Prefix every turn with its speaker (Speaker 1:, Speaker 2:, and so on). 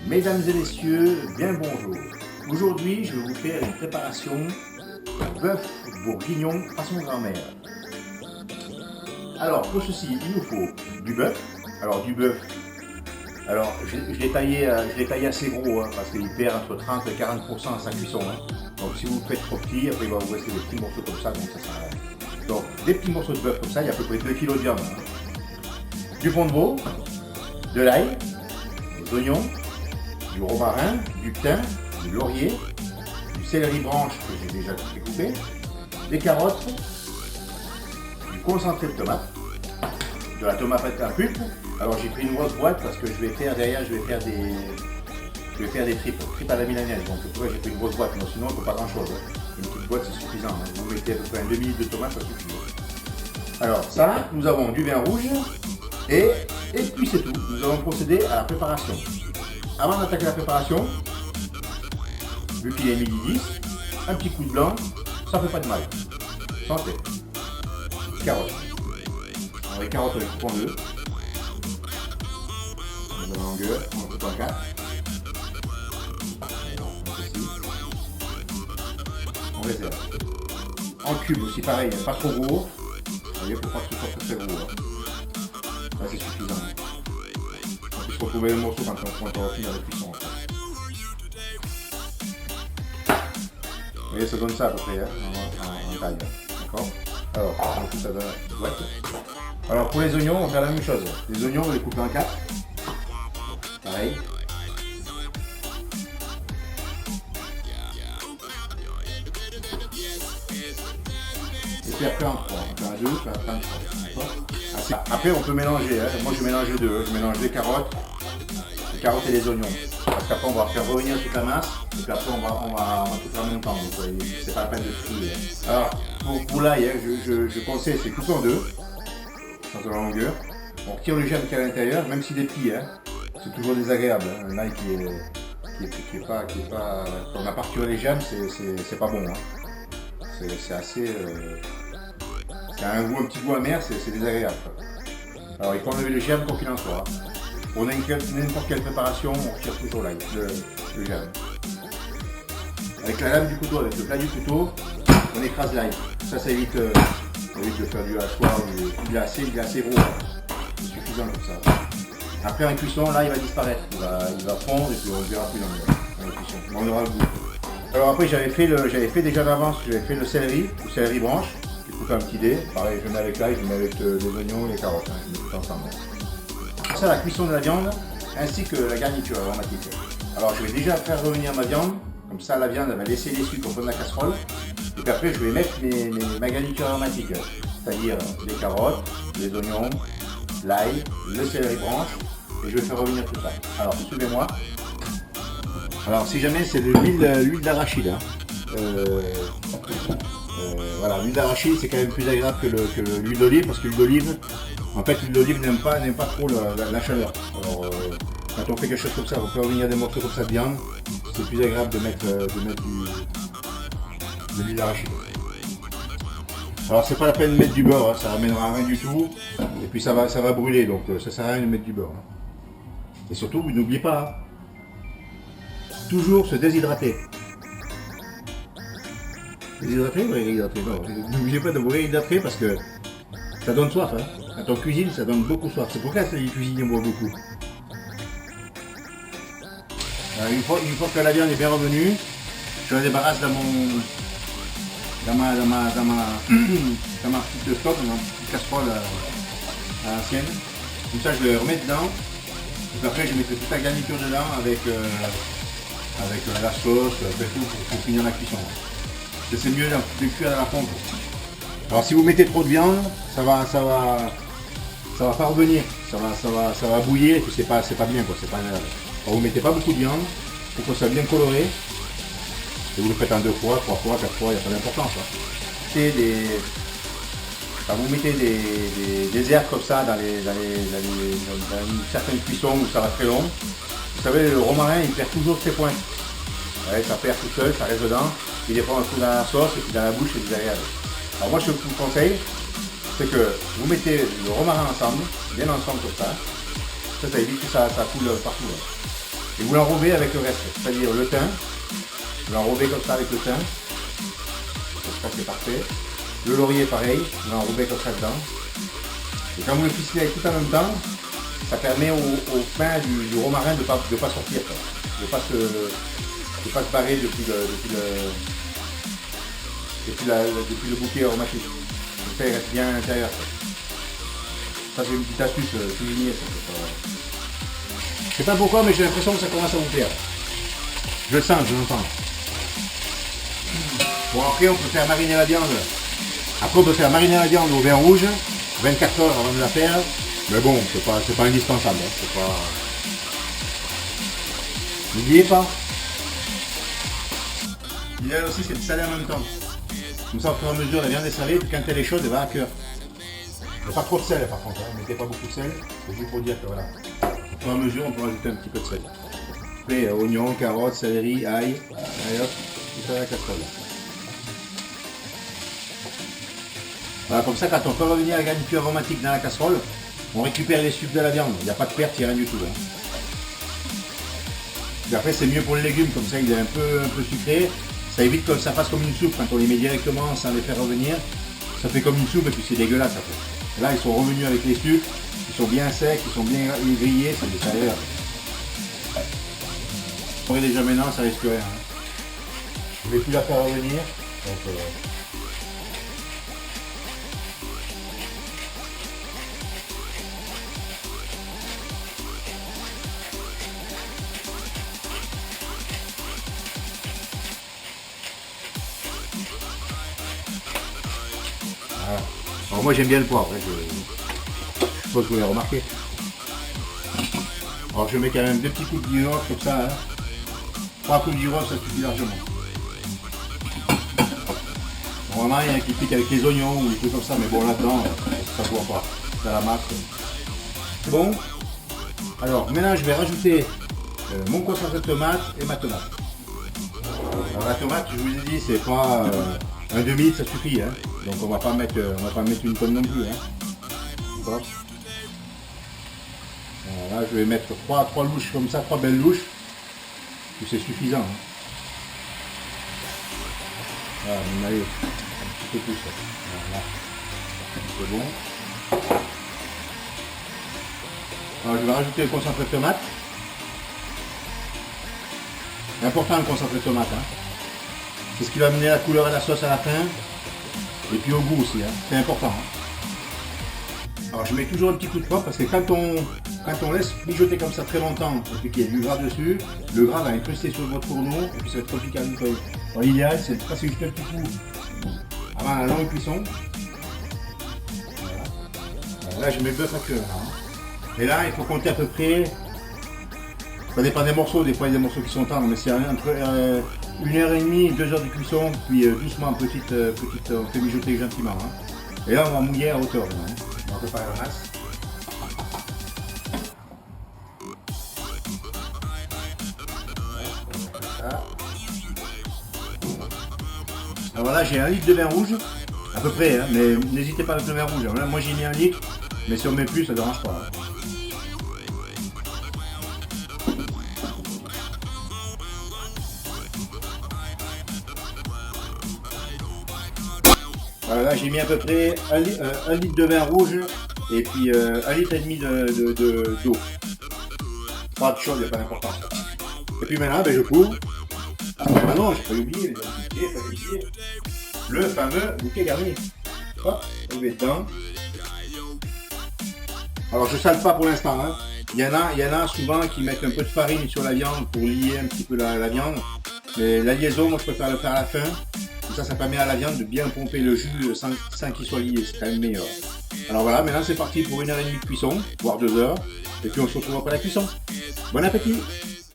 Speaker 1: Mesdames et messieurs, bien bonjour. Aujourd'hui, je vais vous faire une préparation bœuf bourguignon façon grand-mère. Alors, pour ceci, il nous faut du bœuf. Je l'ai taillé assez gros parce qu'il perd entre 30 et 40% à sa cuisson. Donc, si vous faites trop petit, après il va vous rester des petits morceaux comme ça, donc ça sert à rien. Donc, des petits morceaux de bœuf comme ça, il y a à peu près 2 kg de viande. Du fond de veau, de l'ail, des oignons, du romarin, du thym, du laurier, du céleri branche que j'ai déjà découpé, des carottes, du concentré de tomate, de la tomate à pulpe. Alors j'ai pris une grosse boîte parce que je vais faire des tripes à la milanaise. Donc pourquoi j'ai pris une grosse boîte, mais sinon il ne faut pas grand chose. Une petite boîte c'est suffisant. Vous mettez à peu près un demi-litre de tomate, ça suffit. Alors ça, nous avons du vin rouge et puis c'est tout. Nous allons procéder à la préparation. Avant d'attaquer la préparation, vu qu'il est midi 10, un petit coup de blanc, ça fait pas de mal. Santé. Carottes. Alors les carottes, on les coupe en deux. On met la longueur, on coupe en 4. On réserve. En cube aussi, pareil, pas trop gros. Vous voyez, il ne faut pas que ce soit très gros. Là, c'est suffisant. Il faut retrouver le morceau quand on finit la cuisson. Vous voyez, ça donne ça à peu près, en taille. D'accord. Alors, on va tout ça dans la boîte. Alors, pour les oignons, on va faire la même chose. Les oignons, on va les couper en 4. Pareil. Et puis après en 3. On fait un 2, puis après en 3. Après, on peut mélanger. Moi, je mélange les deux. Je mélange les carottes et les oignons. Parce qu'après, on va faire revenir toute la masse. Et puis après, on va tout faire en même temps. Donc, c'est pas la peine de fouiller. Alors, pour l'ail, je conseille, c'est couper en deux. Dans la longueur. On retire le germe qui est à l'intérieur, même s'il est petit. C'est toujours désagréable. Un ail qui est pas. Quand on n'a pas retiré les germes, c'est pas bon. C'est assez. Ça a un petit goût amer, c'est désagréable. Alors il faut enlever le germe quoi qu'il en soit. Pour n'importe quelle préparation, on retire toujours l'ail, le germe. Avec la lame du couteau, avec le plat du couteau, on écrase l'ail. Ça évite de faire du hachoir, il est assez gros. C'est suffisant comme ça. Après en cuisson, là il va disparaître, il va fondre et puis on ne verra plus dans la cuisson. Mais on aura le goût. Alors après j'avais fait déjà d'avance, j'avais fait le céleri branche. Je coupe un petit dé, pareil je mets avec l'ail, je mets avec les oignons et les carottes, je mets tout ensemble. Ça la cuisson de la viande ainsi que la garniture aromatique. Alors je vais déjà faire revenir ma viande, comme ça la viande elle va laisser les sucres au fond de la casserole. Et puis après je vais mettre ma garniture aromatique, c'est-à-dire les carottes, les oignons, l'ail, le céleri branche, et je vais faire revenir tout ça. Alors suivez-moi. Alors si jamais c'est de l'huile d'arachide. Voilà, l'huile d'arachide c'est quand même plus agréable que l'huile d'olive parce que l'huile d'olive, en fait l'huile d'olive n'aime pas trop la chaleur. Alors quand on fait quelque chose comme ça, on peut revenir des morceaux comme ça de viande, c'est plus agréable de mettre de l'huile d'arachide. Alors c'est pas la peine de mettre du beurre, ça ramènera rien du tout, et puis ça va brûler, donc ça sert à rien de mettre du beurre. Et surtout, vous n'oubliez pas, toujours se déshydrater. Déshydrater ou réhydrater? Non, n'oubliez pas de vous réhydrater parce que ça donne soif. Quand on cuisine, ça donne beaucoup soif. C'est pour ça que les cuisiniers boivent beaucoup. Alors, une fois que la viande est bien revenue, je la débarrasse dans ma petite stock, dans ma petite casserole à l'ancienne. Comme ça, je le remets dedans. Et puis après, je mettrai toute la garniture dedans avec la sauce, tout pour finir la cuisson. C'est mieux de cuire à la pompe. Alors si vous mettez trop de viande, ça va pas revenir, ça va bouillir et puis c'est pas bien quoi, c'est pas agréable. Alors vous mettez pas beaucoup de viande pour que ça soit bien coloré. Et vous le faites en 2 fois, 3 fois, 4 fois, il n'y a pas d'importance. Vous mettez des herbes comme ça dans une certaine cuisson où ça va très long. Vous savez, le romarin il perd toujours ses points. Ouais, ça perd tout seul, ça reste dedans. Il est pas un coup dans la sauce et puis dans la bouche c'est désagréable. Alors moi ce que je vous conseille, c'est que vous mettez le romarin ensemble, bien ensemble comme ça. Ça évite que ça coule partout. Et vous l'enrobez avec le reste, c'est-à-dire le thym. Vous l'enrobez comme ça avec le thym. Comme ça c'est parfait. Le laurier pareil, vous l'enrobez comme ça dedans. Et quand vous le ficelez tout en même temps, ça permet au pain du romarin de ne pas sortir, quoi. De ne pas se barrer depuis le bouquet aromatique. Le pain reste bien à l'intérieur. Ça c'est une petite astuce cuisinière. Je sais pas pourquoi, mais j'ai l'impression que ça commence à vous plaire. Je le sens, je l'entends. Bon, après on peut faire mariner la viande. Après on peut faire mariner la viande au vin rouge, 24 heures avant de la faire. Mais bon, c'est pas indispensable. Hein. C'est pas. N'oubliez pas. L'idéal aussi c'est de saler en même temps. Comme ça au fur et à mesure la viande est salée, puis quand elle est chaude, elle va à cœur. Pas trop de sel par contre, hein. Mettez pas beaucoup de sel, c'est juste pour dire que voilà. Au fur et à mesure on peut rajouter un petit peu de sel. Après oignons, carottes, céleri, ail, et hop, tout ça à la casserole. Voilà, comme ça quand on peut revenir la garniture aromatique dans la casserole, on récupère les sucres de la viande, il n'y a pas de perte, il n'y a rien du tout. Hein. Et après c'est mieux pour les légumes, comme ça il est un peu sucré, ça évite que ça fasse comme une soupe quand on les met directement sans les faire revenir. Ça fait comme une soupe et puis c'est dégueulasse après. Là ils sont revenus avec les sucres, ils sont bien secs, ils sont bien grillés, c'est des saveurs. Vous voyez déjà maintenant ça risque rien. Hein. Je ne vais plus la faire revenir. Donc, voilà. Alors moi j'aime bien le poivre, je suppose que vous l'avez remarqué. Alors je mets quand même 2 petits coups de girofle comme ça. Hein. 3 coups de girofle ça suffit largement. Normalement il y en a qui piquent avec les oignons ou des trucs comme ça, mais bon là-dedans ça ne voit pas. C'est à la masse. Bon. Alors maintenant je vais rajouter mon concentré de tomate et ma tomate. Alors la tomate, je vous ai dit, c'est pas un demi-litre, ça suffit. Hein. Donc on va pas mettre une tonne non plus. Hein. Voilà, je vais mettre 3 louches comme ça, 3 belles louches. Puis c'est suffisant. Hein. Voilà, on a eu un petit peu plus. Voilà. C'est bon. Alors je vais rajouter le concentré de tomate. C'est important le concentré de tomate. Hein. C'est ce qui va amener la couleur et la sauce à la fin. Et puis au goût aussi. Hein. C'est important. Hein. Alors je mets toujours un petit coup de poivre parce que quand on laisse mijoter comme ça très longtemps et puis qu'il y a du gras dessus, le gras va incruster sur votre fourneau et puis ça va être compliqué à nettoyer. L'idéal c'est de passer juste un petit coup avant la longue cuisson. Voilà. Alors là je mets le bœuf à cœur. Hein. Et là il faut compter à peu près, ça dépend des morceaux, des fois il y a des morceaux qui sont tendres, mais c'est entre 1h30 et 2 heures de cuisson, puis doucement, petite, on fait mijoter gentiment. Hein. Et là on va mouiller à hauteur. Hein. On va préparer la masse. Alors voilà, j'ai 1 litre de vin rouge, à peu près, hein, mais n'hésitez pas avec le vin rouge. Alors là, moi j'ai mis 1 litre, mais si on met plus, ça ne dérange pas. Hein. Alors là, j'ai mis à peu près 1 litre de vin rouge et puis 1,5 litre d'eau. Pas de chose, il n'y a pas d'importance. Et puis maintenant, ben, je couvre. Ah non, j'ai pas oublié, le fameux bouquet garni. Hop, on met dedans. Alors je sale pas pour l'instant. Hein. Il y en a souvent qui mettent un peu de farine sur la viande pour lier un petit peu la viande. Mais la liaison, moi je préfère le faire à la fin. Comme ça permet à la viande de bien pomper le jus sans qu'il soit lié. C'est quand même meilleur. Alors voilà, maintenant c'est parti pour 1h30 de cuisson, voire 2 heures. Et puis on se retrouve après la cuisson. Bon appétit!